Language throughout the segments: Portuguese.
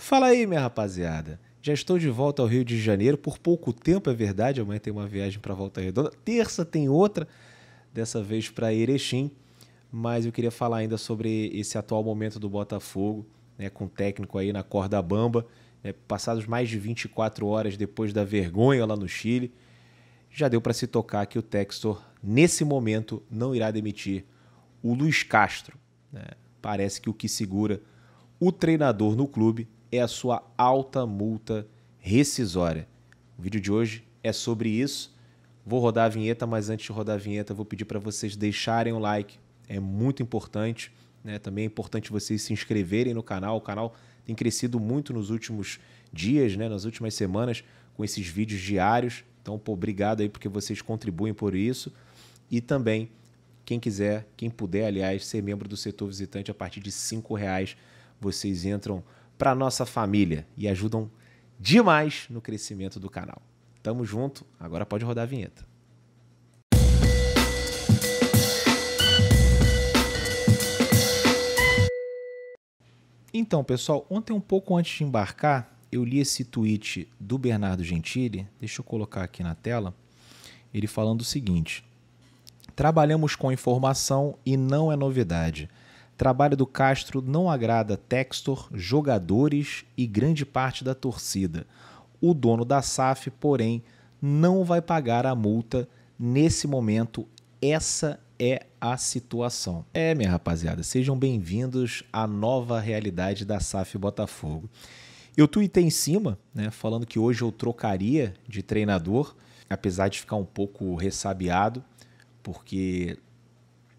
Fala aí, minha rapaziada. Já estou de volta ao Rio de Janeiro, por pouco tempo, é verdade. Amanhã tem uma viagem para Volta Redonda. Terça tem outra, dessa vez para Erechim. Mas eu queria falar ainda sobre esse atual momento do Botafogo, né, com o técnico aí na corda bamba, né, passados mais de 24 horas depois da vergonha lá no Chile. Já deu para se tocar que o Textor, nesse momento, não irá demitir o Luiz Castro, né? Parece que o que segura o treinador no clube é a sua alta multa rescisória. O vídeo de hoje é sobre isso. Vou rodar a vinheta, mas antes de rodar a vinheta, vou pedir para vocês deixarem o like. É muito importante, né? Também é importante vocês se inscreverem no canal. O canal tem crescido muito nos últimos dias, né? Nas últimas semanas, com esses vídeos diários. Então, obrigado aí porque vocês contribuem por isso. E também, quem quiser, quem puder, aliás, ser membro do Setor Visitante, a partir de R$5, vocês entram para a nossa família e ajudam demais no crescimento do canal. Tamo junto, agora pode rodar a vinheta. Então, pessoal, ontem um pouco antes de embarcar, eu li esse tweet do Bernardo Gentili, deixa eu colocar aqui na tela, ele falando o seguinte: trabalhamos com informação e não é novidade. Trabalho do Castro não agrada Textor, jogadores e grande parte da torcida. O dono da SAF, porém, não vai pagar a multa nesse momento. Essa é a situação. Minha rapaziada, sejam bem-vindos à nova realidade da SAF Botafogo. Eu tuitei em cima, né, falando que hoje eu trocaria de treinador, apesar de ficar um pouco ressabiado, porque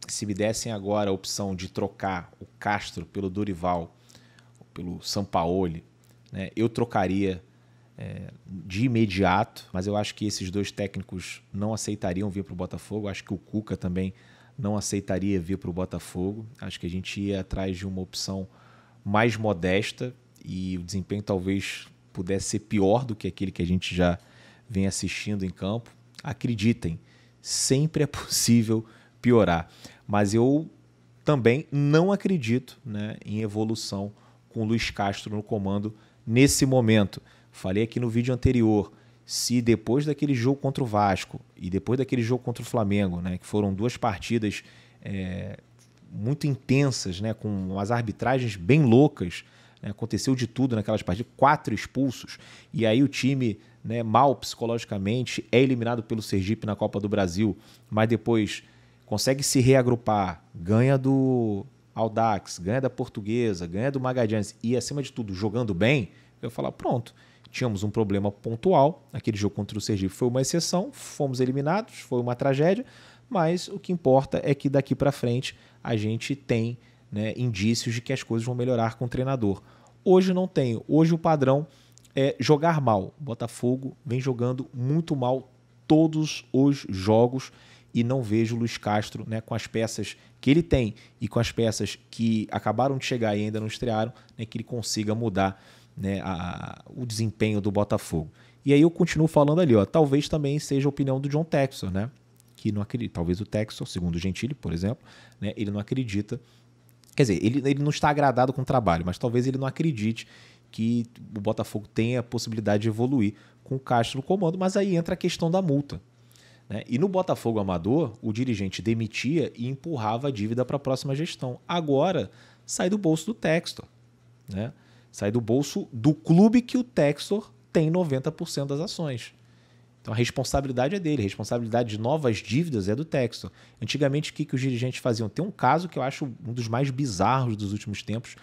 se me dessem agora a opção de trocar o Castro pelo Dorival, pelo Sampaoli, né, eu trocaria de imediato, mas eu acho que esses dois técnicos não aceitariam vir para o Botafogo. Acho que o Cuca também não aceitaria vir para o Botafogo. Acho que a gente ia atrás de uma opção mais modesta e o desempenho talvez pudesse ser pior do que aquele que a gente já vem assistindo em campo. Acreditem, sempre é possível piorar, mas eu também não acredito, né, em evolução com o Luiz Castro no comando nesse momento. Falei aqui no vídeo anterior, se depois daquele jogo contra o Vasco e depois daquele jogo contra o Flamengo, né, que foram duas partidas muito intensas, né, com umas arbitragens bem loucas, né, aconteceu de tudo naquelas partidas, 4 expulsos, e aí o time, né, mal psicologicamente é eliminado pelo Sergipe na Copa do Brasil, mas depois consegue se reagrupar, ganha do Audax, ganha da Portuguesa, ganha do Magallanes e, acima de tudo, jogando bem, eu falar, pronto, tínhamos um problema pontual, aquele jogo contra o Sergipe foi uma exceção, fomos eliminados, foi uma tragédia, mas o que importa é que daqui para frente a gente tem, né, indícios de que as coisas vão melhorar com o treinador. Hoje não tem, hoje o padrão é jogar mal. O Botafogo vem jogando muito mal todos os jogos e não vejo o Luiz Castro, né, com as peças que ele tem e com as peças que acabaram de chegar e ainda não estrearam, né, que ele consiga mudar, né, o desempenho do Botafogo. E aí eu continuo falando ali, ó, talvez também seja a opinião do John Textor, né, que não acredita, talvez o Textor, segundo o Gentili, por exemplo, né, ele não acredita, quer dizer, ele não está agradado com o trabalho, mas talvez ele não acredite que o Botafogo tenha a possibilidade de evoluir com o Castro no comando, mas aí entra a questão da multa, né? E no Botafogo amador, o dirigente demitia e empurrava a dívida para a próxima gestão. Agora, sai do bolso do Textor, né? Sai do bolso do clube que o Textor tem 90% das ações. Então a responsabilidade é dele, a responsabilidade de novas dívidas é do Textor. Antigamente, o que os dirigentes faziam? Tem um caso que eu acho um dos mais bizarros dos últimos tempos,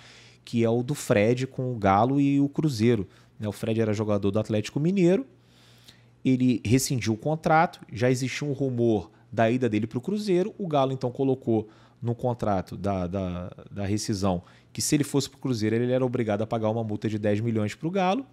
que é o do Fred com o Galo e o Cruzeiro. O Fred era jogador do Atlético Mineiro, ele rescindiu o contrato, já existia um rumor da ida dele para o Cruzeiro, o Galo então colocou no contrato da rescisão que se ele fosse para o Cruzeiro ele era obrigado a pagar uma multa de 10 milhões para o Galo.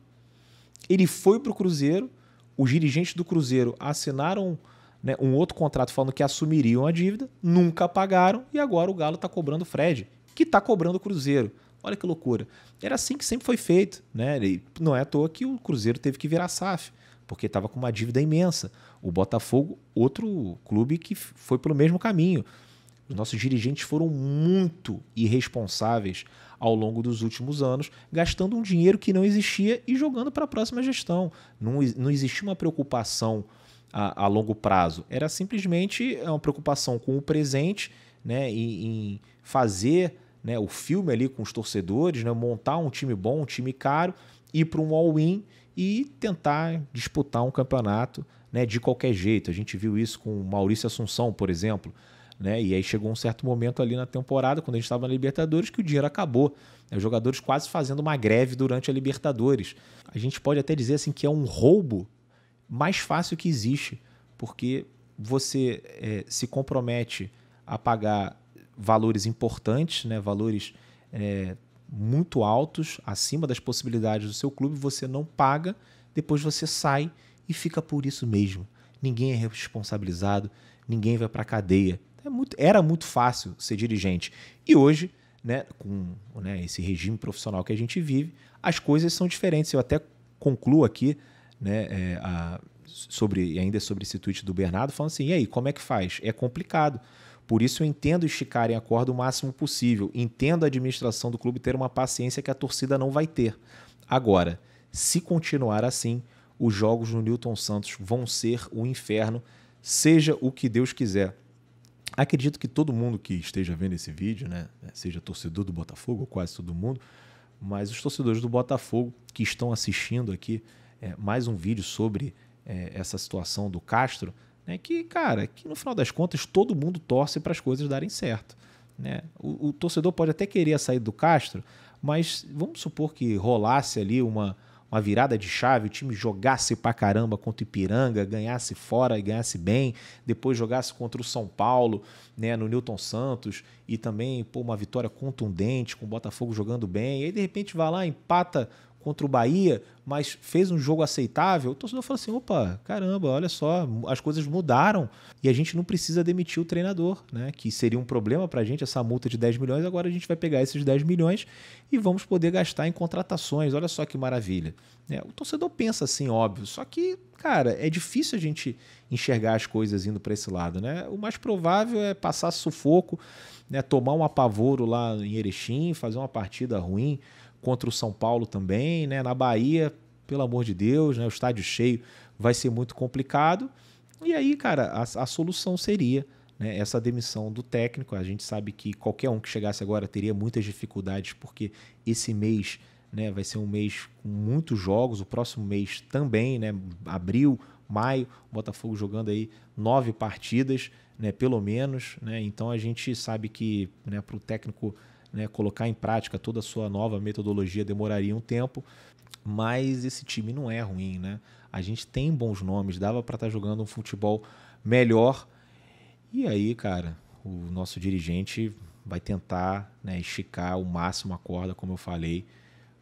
Ele foi para o Cruzeiro, os dirigentes do Cruzeiro assinaram, né, um outro contrato falando que assumiriam a dívida, nunca pagaram e agora o Galo está cobrando o Fred, que está cobrando o Cruzeiro. Olha que loucura. Era assim que sempre foi feito, né? E não é à toa que o Cruzeiro teve que virar SAF, porque estava com uma dívida imensa. O Botafogo, outro clube que foi pelo mesmo caminho. Os nossos dirigentes foram muito irresponsáveis ao longo dos últimos anos, gastando um dinheiro que não existia e jogando para a próxima gestão. Não existia uma preocupação a longo prazo. Era simplesmente uma preocupação com o presente, né, em fazer, né, o filme ali com os torcedores, né, montar um time bom, um time caro, ir para um all-in e tentar disputar um campeonato, né, de qualquer jeito. A gente viu isso com o Maurício Assunção, por exemplo. Né? E aí chegou um certo momento ali na temporada, quando a gente estava na Libertadores, que o dinheiro acabou. Os jogadores quase fazendo uma greve durante a Libertadores. A gente pode até dizer assim que é um roubo mais fácil que existe, porque você se compromete a pagar valores importantes, né? Valores muito altos, acima das possibilidades do seu clube, você não paga, depois você sai e fica por isso mesmo. Ninguém é responsabilizado, ninguém vai para a cadeia. Era muito fácil ser dirigente. E hoje, né, com esse regime profissional que a gente vive, as coisas são diferentes. Eu até concluo aqui, né, ainda sobre esse tweet do Bernardo, falando assim, e aí, como é que faz? É complicado. Por isso eu entendo esticarem a corda o máximo possível. Entendo a administração do clube ter uma paciência que a torcida não vai ter. Agora, se continuar assim, os jogos no Newton Santos vão ser o inferno, seja o que Deus quiser. Acredito que todo mundo que esteja vendo esse vídeo, né, seja torcedor do Botafogo, ou quase todo mundo, mas os torcedores do Botafogo que estão assistindo aqui mais um vídeo sobre essa situação do Castro, né, que, cara, que no final das contas todo mundo torce para as coisas darem certo. Né? O torcedor pode até querer a saída do Castro, mas vamos supor que rolasse ali uma virada de chave, o time jogasse pra caramba contra o Ipiranga, ganhasse fora e ganhasse bem, depois jogasse contra o São Paulo, né, no Newton Santos, e também uma vitória contundente, com o Botafogo jogando bem, e aí de repente vai lá, empata contra o Bahia, mas fez um jogo aceitável, o torcedor fala assim, opa, caramba, olha só, as coisas mudaram e a gente não precisa demitir o treinador, né? Que seria um problema pra gente, essa multa de 10 milhões, agora a gente vai pegar esses 10 milhões e vamos poder gastar em contratações, olha só que maravilha. O torcedor pensa assim, óbvio, só que, cara, é difícil a gente enxergar as coisas indo para esse lado, né? O mais provável é passar sufoco, né? Tomar um apavoro lá em Erechim, fazer uma partida ruim, contra o São Paulo também, né? Na Bahia, pelo amor de Deus, né? O estádio cheio vai ser muito complicado. E aí, cara, a solução seria, né, essa demissão do técnico. A gente sabe que qualquer um que chegasse agora teria muitas dificuldades, porque esse mês, né, vai ser um mês com muitos jogos, o próximo mês também, né? Abril, maio, o Botafogo jogando aí 9 partidas, né, pelo menos. Né? Então a gente sabe que, né, para o técnico, né, colocar em prática toda a sua nova metodologia demoraria um tempo, mas esse time não é ruim, né? A gente tem bons nomes, dava para estar jogando um futebol melhor. E aí, cara, o nosso dirigente vai tentar, né, esticar ao máximo a corda, como eu falei,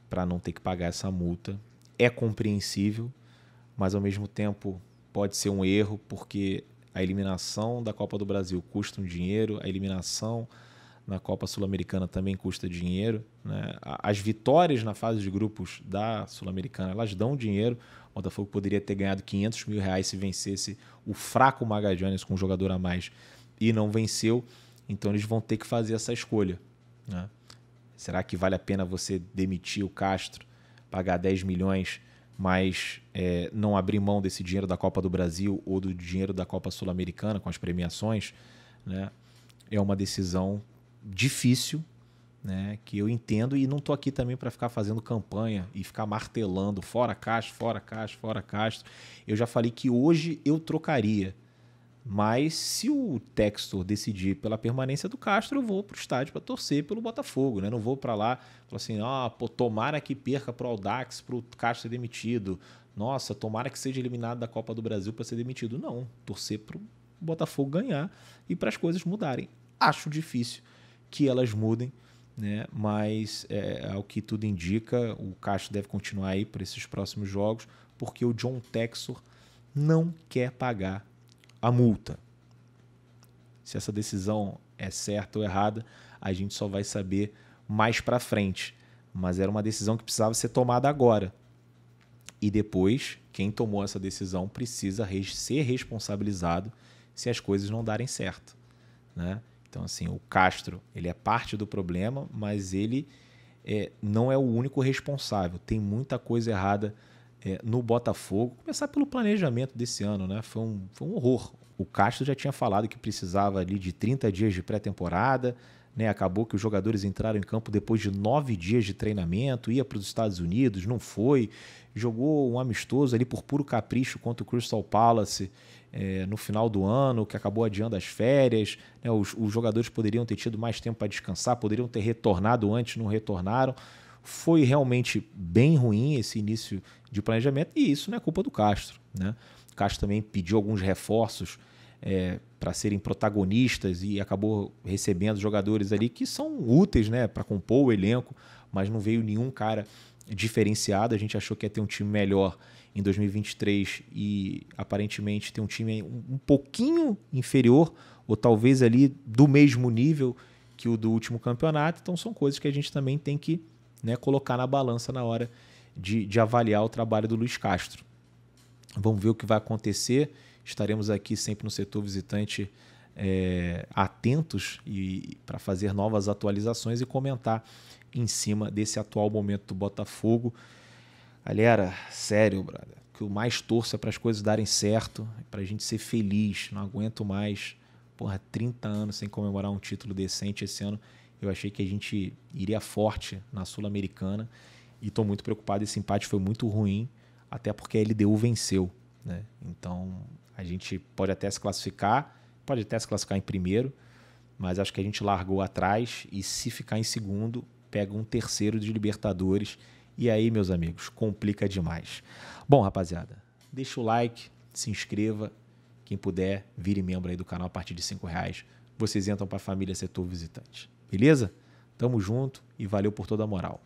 para não ter que pagar essa multa. É compreensível, mas ao mesmo tempo pode ser um erro, porque a eliminação da Copa do Brasil custa um dinheiro, a eliminação na Copa Sul-Americana também custa dinheiro. Né? As vitórias na fase de grupos da Sul-Americana, elas dão dinheiro. O Botafogo poderia ter ganhado R$500 mil se vencesse o fraco Magallanes com um jogador a mais e não venceu. Então eles vão ter que fazer essa escolha. Né? Será que vale a pena você demitir o Castro, pagar 10 milhões, mas não abrir mão desse dinheiro da Copa do Brasil ou do dinheiro da Copa Sul-Americana com as premiações? Né? É uma decisão difícil, né, que eu entendo, e não estou aqui também para ficar fazendo campanha e ficar martelando fora Castro, fora Castro, fora Castro. Eu já falei que hoje eu trocaria, mas se o Textor decidir pela permanência do Castro, eu vou para o estádio para torcer pelo Botafogo, né? Não vou para lá e falar assim, tomara que perca para o Audax, para o Castro ser demitido. Nossa, tomara que seja eliminado da Copa do Brasil para ser demitido. Não, torcer para o Botafogo ganhar e para as coisas mudarem. Acho difícil que elas mudem, né? Mas ao que tudo indica, o Castro deve continuar aí para esses próximos jogos, porque o John Textor não quer pagar a multa. Se essa decisão é certa ou errada, a gente só vai saber mais para frente. Mas era uma decisão que precisava ser tomada agora. E depois, quem tomou essa decisão precisa ser responsabilizado se as coisas não darem certo. Né? Então, assim, o Castro, ele é parte do problema, mas ele não é o único responsável. Tem muita coisa errada no Botafogo. Começar pelo planejamento desse ano, né? Foi um horror. O Castro já tinha falado que precisava ali de 30 dias de pré-temporada, né? Acabou que os jogadores entraram em campo depois de 9 dias de treinamento, ia para os Estados Unidos, não foi, jogou um amistoso ali por puro capricho contra o Crystal Palace no final do ano, que acabou adiando as férias, né? Os jogadores poderiam ter tido mais tempo para descansar, poderiam ter retornado antes, não retornaram. Foi realmente bem ruim esse início de planejamento, e isso não é culpa do Castro, né? O Castro também pediu alguns reforços para serem protagonistas e acabou recebendo jogadores ali que são úteis, né, para compor o elenco, mas não veio nenhum cara diferenciado. A gente achou que ia ter um time melhor em 2023 e aparentemente tem um time um pouquinho inferior, ou talvez ali do mesmo nível que o do último campeonato. Então são coisas que a gente também tem que, né, colocar na balança na hora de avaliar o trabalho do Luiz Castro. Vamos ver o que vai acontecer. Estaremos aqui sempre no setor visitante atentos para fazer novas atualizações e comentar em cima desse atual momento do Botafogo. Galera, sério, brother, que eu mais torço é para as coisas darem certo, para a gente ser feliz. Não aguento mais, 30 anos sem comemorar um título decente. Esse ano eu achei que a gente iria forte na Sul-Americana e estou muito preocupado. Esse empate foi muito ruim, até porque a LDU venceu, né? Então a gente pode até se classificar em primeiro, mas acho que a gente largou atrás e se ficar em segundo, pega um terceiro de Libertadores. E aí, meus amigos, complica demais. Bom, rapaziada, deixa o like, se inscreva. Quem puder, vire membro aí do canal a partir de R$5. Vocês entram para a família Setor Visitante. Beleza? Tamo junto e valeu por toda a moral.